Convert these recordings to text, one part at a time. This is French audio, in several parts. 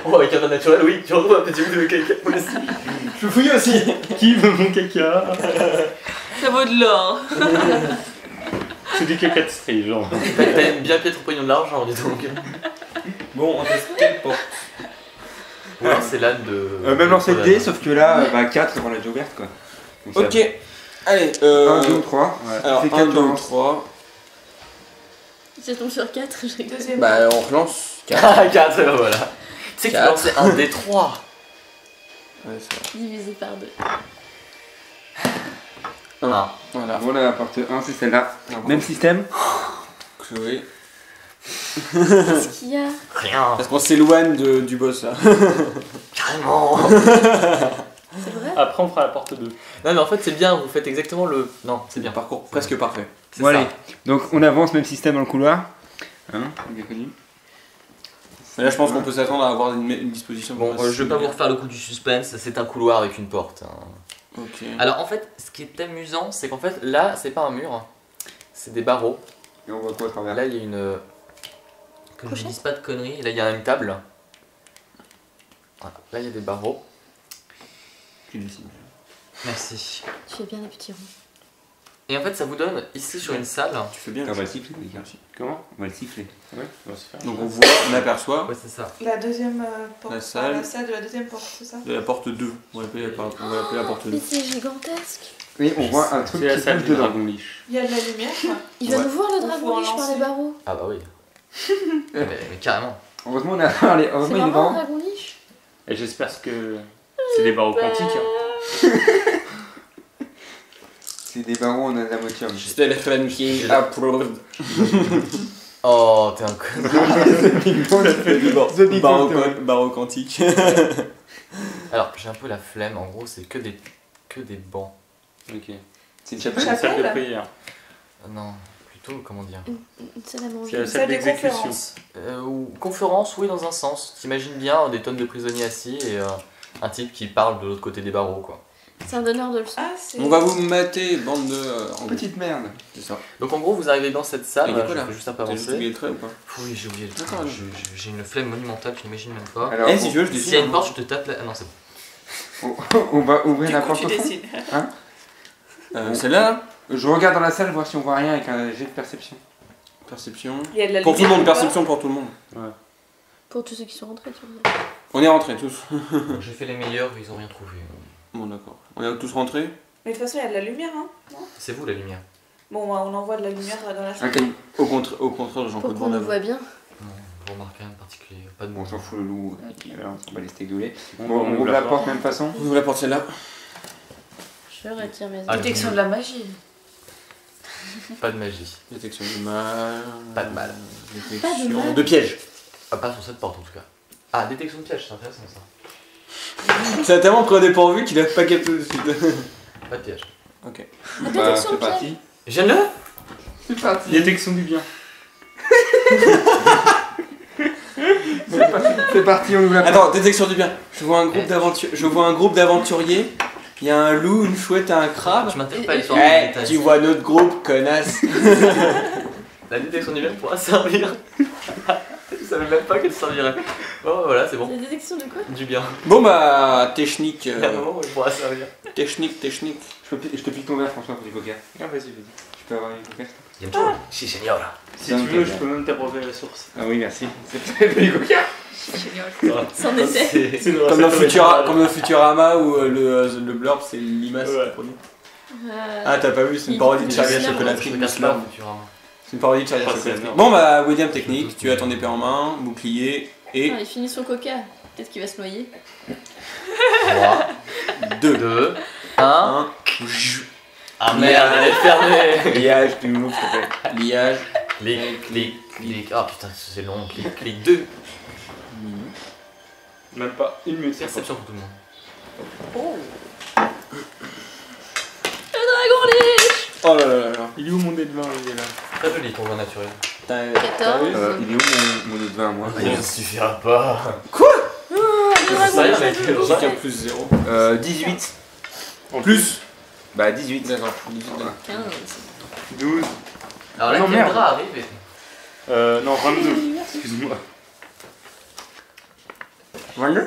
Oh, avec un vin naturel, oui, tu retrouves un petit bout de caca. Moi aussi. Je fouille aussi. Qui veut mon caca? Ça vaut de l'or. C'est du caca de strie, genre. T'as bien piètre au pognon de l'argent, dis donc. Bon, on teste quelle porte? Ou alors c'est l'âne de. Même lancer le dé, sauf que là, 4, on l'a déjà ouverte quoi. Donc, Ok, allez, 1, 2 ou 3. alors 1, 2 ou 3. Si ça tombe sur 4, je rigole. Deuxième. Bah, on relance 4. Ah, 4, voilà. Tu sais que tu Quatre. lançais un des 3. Ouais, c'est vrai. Divisé par 2. Ah. Voilà. Voilà, la porte 1, c'est celle-là. Même système. Chloé. Qu'est-ce qu'il y a? Rien. Parce qu'on s'éloigne du boss là. Carrément. C'est vrai? Après, on fera la porte 2. Non, mais en fait, c'est bien, vous faites exactement le. Non, c'est bien. Parcours presque parfait. C'est Bon, ça. allez. Donc on avance, même système dans le couloir. Hein, bien connu. Mais là, je pense qu'on peut s'attendre à avoir une disposition. Bon, je vais pas vous refaire le coup du suspense, c'est un couloir avec une porte. Hein. Ok. Alors en fait, ce qui est amusant, c'est qu'en fait, là, c'est pas un mur, hein. C'est des barreaux. Et on voit quoi à travers? Là, il y a une. Que je Pochette. ne dise pas de conneries, là, il y a une table. Voilà. Là, il y a des barreaux. Tu décides. Merci. Tu fais bien les petits ronds. Et en fait, ça vous donne ici sur une salle. Tu fais bien. On va le siffler, les gars. Comment? On va le siffler. Ouais, on va se faire. Donc on voit, on aperçoit Ouais, c'est ça. La deuxième porte. La salle. La salle de la deuxième porte, c'est ça? de la porte 2. On va appeler la porte Mais 2. c'est gigantesque. Oui, on voit un truc C'est la qui salle bouge du dedans. dragon liche. Il y a de la lumière. Il va Ouais. nous voir le Faut dragon en riche par lancer. les barreaux. Ah bah oui. mais carrément. Heureusement, on a parlé. C'est Heureusement, il est vraiment un devant. dragon riche? Et j'espère que c'est des barreaux quantiques. Hein. C'est des barreaux en adamantium. C'était Clanking approved. Oh, t'es un con. Barreau quantique. Alors, j'ai un peu la flemme, en gros, c'est que des bancs. Ok. C'est une C'est chapelle. la salle de Chapelle. prière. Non, plutôt, comment dire Une salle à C'est manger. la Salle salle d'exécution. conférences. Ou conférence, oui, dans un sens. T'imagines bien des tonnes de prisonniers assis et un type qui parle de l'autre côté des barreaux, quoi. C'est un donneur de leçons. Ah, c'est. On va vous mater, bande de. en Petite merde. C'est ça. Donc, en gros, vous arrivez dans cette salle, Il y a je quoi, là vais juste un peu T'as juste avancer. oublié le trait ou pas? Oui, j'ai oublié le truc. D'accord. J'ai une flemme monumentale, je n'imagine même pas. Alors, Eh, si tu veux, je S'il y a dessine. une porte, je te tape là. Ah non, c'est bon. on va ouvrir la Du coup, porte tu au fond. dessines. Celle-là, là Je regarde dans la salle, voir si on voit rien avec un jet de perception. Perception. Il y a de la Pour tout le lumière monde, ou pas? perception pour tout le monde. Pour tous ceux qui sont rentrés, tu veux dire. On est rentrés tous. J'ai fait les meilleurs, ils ont rien trouvé. Bon, d'accord. On est tous rentrés. Mais de toute façon, il y a de la lumière, hein? C'est vous la lumière. Bon, on envoie de la lumière dans la chambre. Au contraire, j'en peux Pour qu'on nous voit bien. Non, vous remarquez rien de particulier. Pas de Bon, on s'en fout le loup. On s'en bat les steaks de lait. Bon, Bon, on ouvre la porte, même façon. On ouvre la porte celle-là. Je retire mes Ah, Détection de la magie. Pas de magie. Détection du mal. Pas de mal. Détection mal. de piège. Ah, pas sur cette porte en tout cas. Ah, détection de piège, c'est intéressant ça. Ça a tellement pris un dépourvu qu'il a pas capté tout de suite. Pas de piège. Ok. La détection de piège. parti. J'aime-le. C'est parti. Détection du bien. C'est parti, on ouvre la porte. Attends, détection du bien. Je vois un groupe d'aventuriers. Il y a un loup, une chouette et un crabe. Je m'intéresse pas à l'histoire Eh, des détails. tu vois notre groupe, connasse. La détection du bien pourra servir. Je savais même pas qu'elle servirait. Bon, voilà, c'est bon. La détection de quoi? Du bien. Bon bah, technique. Il y a un moment où elle pourra servir. Technique. Je te pique ton verre, François, pour du coca. Ah, vas-y, vas-y. Je peux avoir une coca? Bientôt. Si, signora. Si tu veux, je peux même t'abreuver la source. Ah oui, merci. C'est pas du coca. C'en était. C'est une Comme dans, recette comme dans Futurama où le blurb c'est limace Ouais. qui produit. Ah, t'as pas vu, c'est une parodie de Charlie à chocolaterie. Je me de casse Slurp. pas, Futurama. C'est une parodie de Charlie à Ah, c'est chocolaterie. énorme. Bon bah, William technique, tu as ton épée en main, bouclier et Ah, il finit son coca. Peut-être qu'il va se noyer. 3, 2. 2, 1. 1. Ah merde, elle est fermée. Liage, tu nous s'il te plaît. Liage. Clic. Ah putain, c'est long. Clic 2. Même pas une minute. Perception pour tout le monde. Oh. Le dragon liche. Oh là là là là. Il est où mon dé de vin? Il est là. Très joli ton vin naturel. T'as 14. vu Il est où mon eau de vin à moi? Il ne suffira pas. Oh, le dragon Ça y est, liche, mec, un peu Chacun liche. plus 0. 18. Plus. Bah 18. D'accord. 18. 15. 12. Alors là, Non, merde. Kendra arrive. Non, 22. Excuse-moi. 22.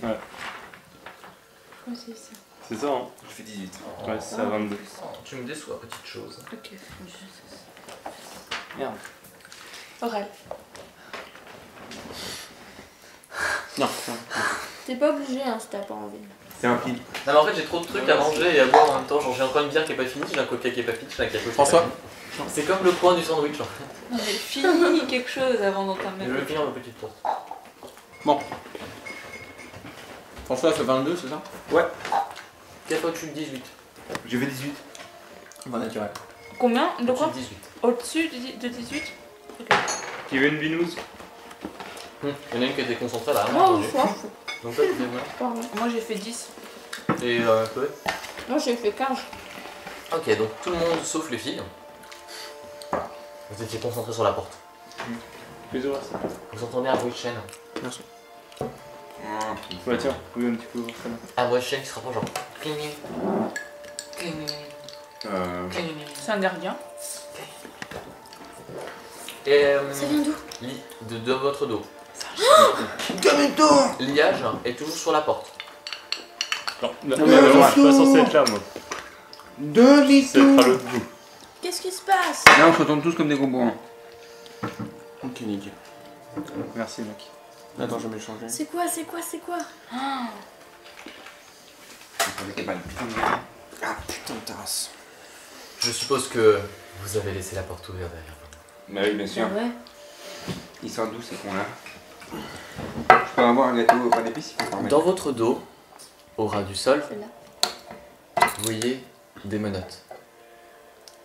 Ouais, c'est ça. C'est ça, hein. Je fais 18. Ouais, c'est ça, 22. Tu me déçois, petite chose. Ok. Merde. Oral. Non. T'es pas obligé hein, si t'as pas envie. C'est un pile. Non mais en fait j'ai trop de trucs à manger et à boire en même temps, genre j'ai encore une bière qui est pas finie, j'ai un coca qui est pas fini, j'ai un café qui est François. pas fini. C'est comme le coin du sandwich en fait. Non, mais finis quelque chose avant d'entamer. Je vais finir ma petite tour. François fait 22, c'est ça? Quelle fois tu me 18? Je fais 18. Bon, naturel. Combien? De quoi? 18. Au-dessus de 18? Qui veut une binouse? Il y en a une qui était concentrée là. Moi, j'ai- je m'en fous. Donc toi tu fais combien? Pardon. Moi j'ai fait 10. Et Chloé? Moi, j'ai fait 15. Ok, donc tout le monde sauf les filles. Vous étiez concentrés sur la porte. Plus ou moins ça. Vous entendez un bruit de chaîne. Ouais, tiens, oui, un petit peu ouvrir ça. Un bruit de chaîne qui se rapproche genre. Cling, cling, cling. C'est un gardien. Et Ça vient d'où? de votre dos. Kamito. Liage est toujours sur la porte. Non, mais je suis pas censé être là, moi. C'est être à l'autre bout. Qu'est-ce qui se passe? Là, on se retourne tous comme des gros bourrins. Ok, nickel. Merci, mec. Attends, je vais me changer. C'est quoi? C'est quoi? C'est quoi? Ah putain de tasse. Je suppose que vous avez laissé la porte ouverte derrière vous. Bah oui, bien sûr. Ah ouais. Ils sortent d'où ces cons-là? Je peux avoir un gâteau au pain d'épices, il faut Dans votre dos, au ras du sol, Celle-là. vous voyez des menottes.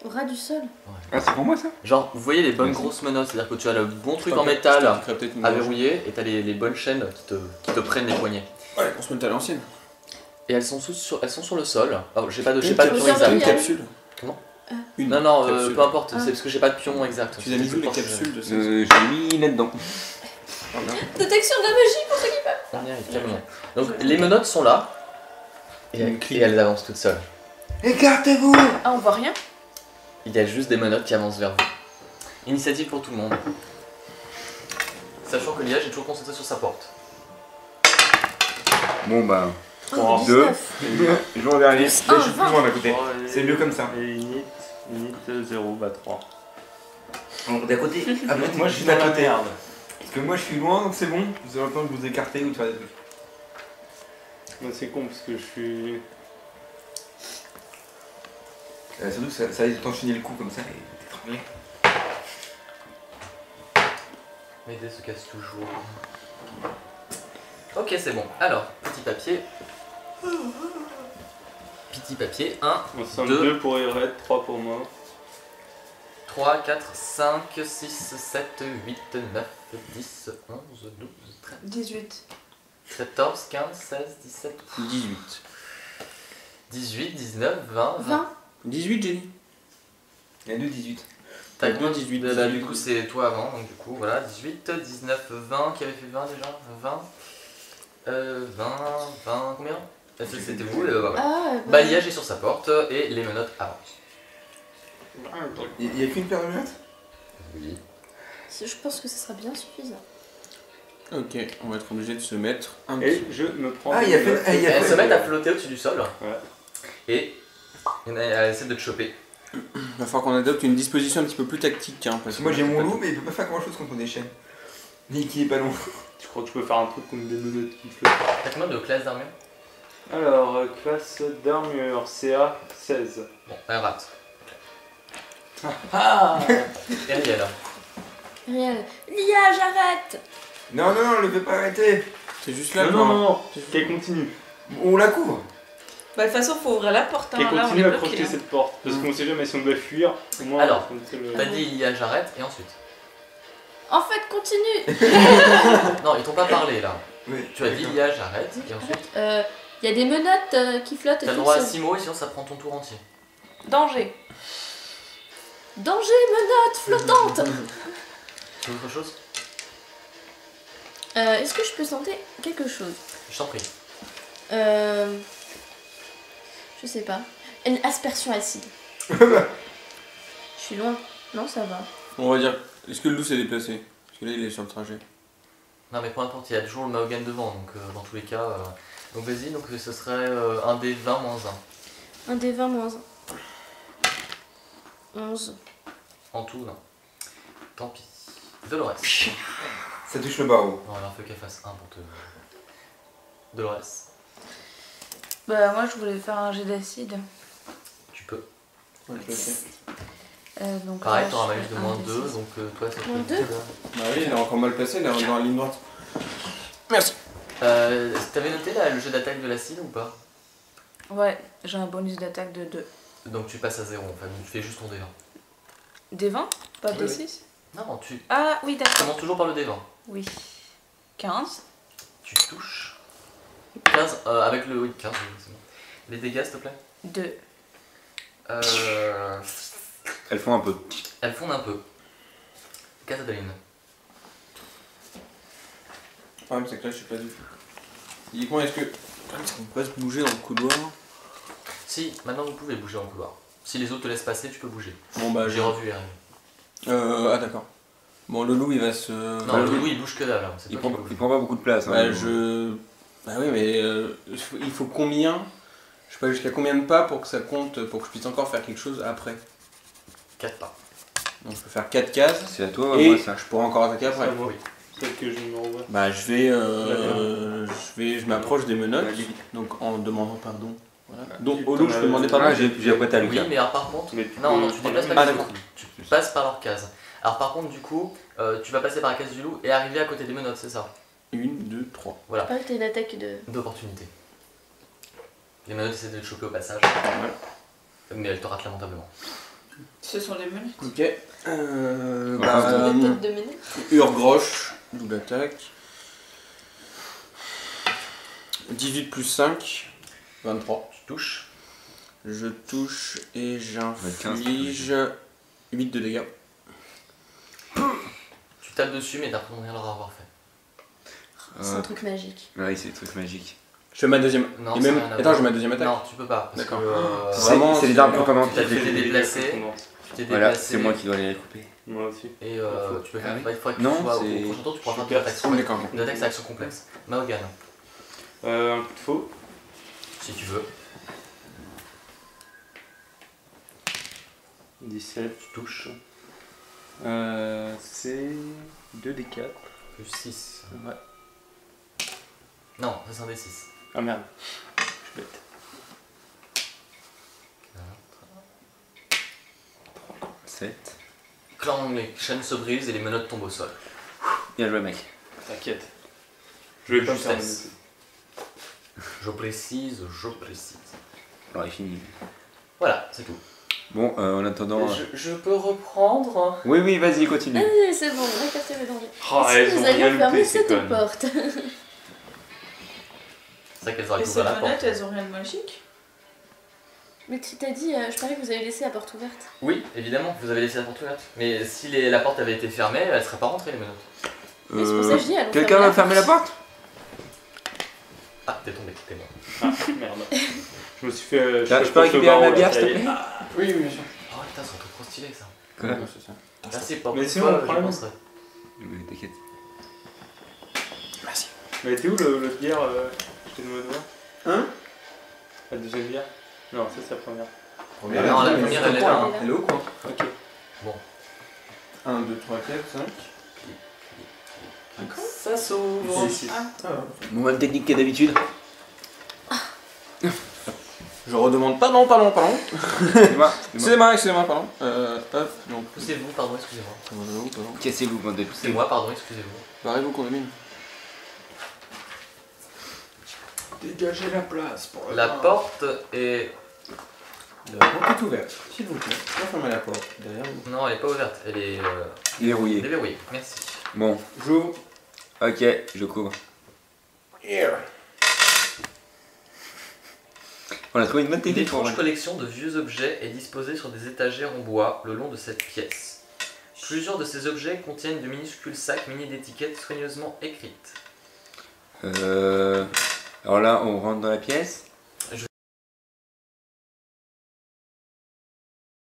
Au ras du sol. Ah, c'est pour moi ça? Genre, vous voyez les bonnes Merci. grosses menottes, c'est-à-dire que tu as le bon truc en métal à à verrouiller et tu as les bonnes chaînes qui te prennent les poignets. Ouais, on se met à l'ancienne. Et elles sont sur le sol. Oh, j'ai pas de Une pion capsule. exact. Une capsule. Comment Une Non, non, capsule. peu importe, Ah. c'est parce que j'ai pas de pion exact. Tu as mis où les capsules de ça? J'ai mis là-dedans. Détection de la magie pour ceux qui peuvent. On y arrive, calmement. Donc les menottes sont là et elles avancent toutes seules. Écartez-vous! Ah, on voit rien? Il y a juste des menottes qui avancent vers vous. Initiative pour tout le monde. Sachant que Liage est toujours concentré sur sa porte. Bon bah, Oh, 2. 19. Jour dernier. Plus Là, un, je suis plus 20. loin d'à côté. C'est mieux comme ça. Et init 0, bah 3. D'à côté. Ah, moi je suis d'à côté. Parce que moi je suis loin donc c'est bon. Vous avez le temps de vous écarter ou de faire des trucs. Moi, c'est con parce que je suis. Surtout que ça aide de t'enchaîner le coup comme ça et t'étrangler. Médée se casse toujours. Ok, c'est bon. Alors, petit papier. Petit papier. 1, On s'en 2. 2 pour Red, 3 pour moi. 3, 4, 5, 6, 7, 8, 9, 10, 11, 12, 13, 18. 14, 15, 16, 17, 18. 18, 19, 20, 20. 18, j'ai dit. Il y a 2-18. T'as Bien 18, Bah, 18. du coup, c'est toi avant, donc du coup, voilà. 18, 19, 20. Qui avait fait 20 déjà 20. 20, combien C'était vous, et voilà. Ah, Bah, Liage est sur sa porte et les menottes avancent. Il y a qu'une paire de menottes? Oui. Je pense que ce sera bien suffisant. Ok, on va être obligé de se mettre un Et petit. je me prends. Ah, il y a des fait. notes. Ah, il y a Elles fait. se mettent à flotter au-dessus du sol. Ouais. Et elles essaient de te choper. Il va falloir qu'on adopte une disposition un petit peu plus tactique. Hein, parce que Moi j'ai mon loup mais il peut pas faire grand chose contre des chaînes. Ni qui est pas long. Tu crois que je peux faire un truc comme des menottes qui flottent? T'as combien de classes d'armure? Alors, classe d'armure, CA 16. Bon, elle rate. Ah Et Ariel. Rien. Liage, arrête. Non, non, non, on le fait pas arrêter. C'est juste là. Non, quoi. non, non, qu'elle continue. On la couvre. Bah, de toute façon, faut ouvrir la porte. Hein. Qu'elle Là, on est continue à bloqué. crocheter Hein. cette porte. Parce qu'on sait jamais si on doit fuir. Au moins, Alors, on sait le- T'as dit Liage arrête et ensuite. En fait, continue. Non, ils t'ont pas parlé là. Oui. Tu as dit Liage arrête et ensuite. Il y a des menottes qui flottent. T'as le droit à 6 mots et sinon ça prend ton tour entier. Danger. Danger, menottes flottantes. Tu veux autre chose? Est-ce que je peux tenter quelque chose? Je t'en prie. Je sais pas. Une aspersion acide. Je suis loin. Non, ça va. On va dire. Est-ce que le loup s'est déplacé? Parce que là il est sur le trajet. Non mais peu importe, il y a toujours le Mahogany devant, donc dans tous les cas. Donc vas-y, donc ce serait un des 20 moins 1. Un des 20 moins 1. 11. En tout, non. Tant pis. Dolores. Ça touche le barreau. Non, alors faut qu'elle fasse 1 pour te. Dolores. Bah, moi, je voulais faire un jet d'acide. Tu peux. Ouais, je le sais. Donc, Pareil, là, t'auras un je malus de fais moins un 2, D6. donc toi ça te Moins fait 2. Bah oui, il est encore mal placé, il est dans la ligne droite. Merci. T'avais noté là, le jet d'attaque de l'acide ou pas? Ouais, j'ai un bonus d'attaque de 2. Donc tu passes à 0 en fait, donc tu fais juste ton D20. Des 20? Pas Oui, des oui. 6? Non, tu Ah, oui, d'accord. commences toujours par le D20. Oui. 15. Tu touches. 15, avec le. Oui, 15, oui, c'est bon. Les dégâts s'il te plaît? 2. Elles font un peu. Elles fondent un peu. Catadoline. Le problème, c'est que là, je sais pas du tout. Dis-moi, est-ce que. Le problème, c'est qu'on peut pas se bouger dans le couloir. Si, maintenant vous pouvez bouger en couloir. Si les autres te laissent passer, tu peux bouger. Bon, bah, J'ai revu les règles. Ah, d'accord. Bon, le loup, il va se. Non, le loup il bouge que dalle. Hein. C'est Il toi prend, qui bouge. il prend pas beaucoup de place. Hein, Bah, le loup. Bah oui, mais il faut combien? Je sais pas jusqu'à combien de pas pour que ça compte, pour que je puisse encore faire quelque chose après. 4 pas. Donc je peux faire 4 cases C'est à toi, et moi ça. je pourrais encore attaquer après. Ça, moi. Oui. Celle que je me renvoie. Bah je m'approche des menottes, donc en demandant pardon. Voilà. Donc au loup je peux demander pardon. Ah, j'ai apprêté à Oui, Lucas. mais alors par contre. Mais tu Non, peux non, tu prendre déplaces la pas Ah, les d'accord. autres. Tu passes par leur case. Alors par contre, du coup, tu vas passer par la case du loup et arriver à côté des menottes, c'est ça? 1, 2, 3. Voilà, Pas que t'as une attaque de. d'opportunité. Les menottes essaient de te choper au passage, mais elles te ratent lamentablement. Ce sont des menus. Ok. Bah, tête de ménage. Urgroche, double attaque. 18 plus 5, 23. Tu touches. Je touche et j'inflige 8 de dégâts. Tu tapes dessus, mais t'as rien leur avoir fait. C'est un truc magique. Oui, c'est des trucs magiques. Je fais ma deuxième. Non, et ça même... n'a rien à Attends, voir. je fais ma deuxième attaque. Non, tu peux pas. Parce D'accord. que, Vraiment, C'est les armes qu'on commande. tu t'as fait déplacer. Tu t'es Voilà, déplacé. c'est moi qui dois les recouper. Moi aussi. Et tu peux faire. Ah oui. Il faudrait que Non, tu sois au c'est- prochain tour, tu pourras faire Super. une attaque. On est quand même. Une attaque, c'est action complexe. Mahogany, Un coup de faux. si tu veux. 17. Tu touches. C'est 2 des 4. Plus 6. Ouais. Non, ça c'est un des 6. Ah merde. Je suis bête. 7. Clang, les chaînes se brisent et les menottes tombent au sol. Bien joué, mec. T'inquiète. Je vais pas me faire Justesse. Je précise. Alors, il est fini. Voilà, c'est tout. Bon, en attendant. Je peux reprendre. Oui, oui, vas-y, continue. Allez, c'est bon, on a capté le danger. Oh, Si elles nous ont allions rien fermer loupé, ces cette connes. porte. C'est vrai qu'elles auraient Et pu ces ouvrir la menottes, porte. elles ont rien de magique? Mais tu t'as dit, je parie que vous avez laissé la porte ouverte. Oui, évidemment, vous avez laissé la porte ouverte. Mais si la porte avait été fermée, elle serait pas rentrée les menottes. Mais c'est pour ça que je dis, allons Quelqu'un fermer va fermer la porte? Ah, t'es tombé, t'es mort. Ah merde. Je me suis fait. Tiens, je peux récupérer ma bière, s'il te plaît? Oui, oui, bien sûr. Oh putain, c'est un truc trop stylé ça. Quoi? Ouais, c'est ça. Merci pour Mais une sinon, fois, le problème- j'y penserai. Oui, t'inquiète. Mais t'es où l'autre bière j'étais de voir? Hein? La deuxième bière? Non, ça c'est la première. Ah non, la première, elle est là, hein. Elle est au coin. Ok. 1, 2, 3, 4, 5. Ça s'ouvre. Bon, même technique que d'habitude. Je redemande pardon. C'est moi. Excusez-moi, pardon. Hop, donc. Poussez-vous, pardon, excusez-moi. Pardon. Cassez-vous, bande de C'est moi, pardon, excusez-vous. Barrez-vous qu'on domine. Dégagez la place pour La porte est. La porte est ouverte, s'il vous plaît. Fermez la porte derrière vous. Non, elle est pas ouverte, elle est Verrouillé. déverrouillée. Merci. Bon, J'ouvre. ok, je couvre. Here. On a trouvé une bonne Une technique pour étrange collection de vieux objets est disposée sur des étagères en bois le long de cette pièce. Plusieurs de ces objets contiennent de minuscules sacs munis d'étiquettes soigneusement écrites. Alors là, on rentre dans la pièce.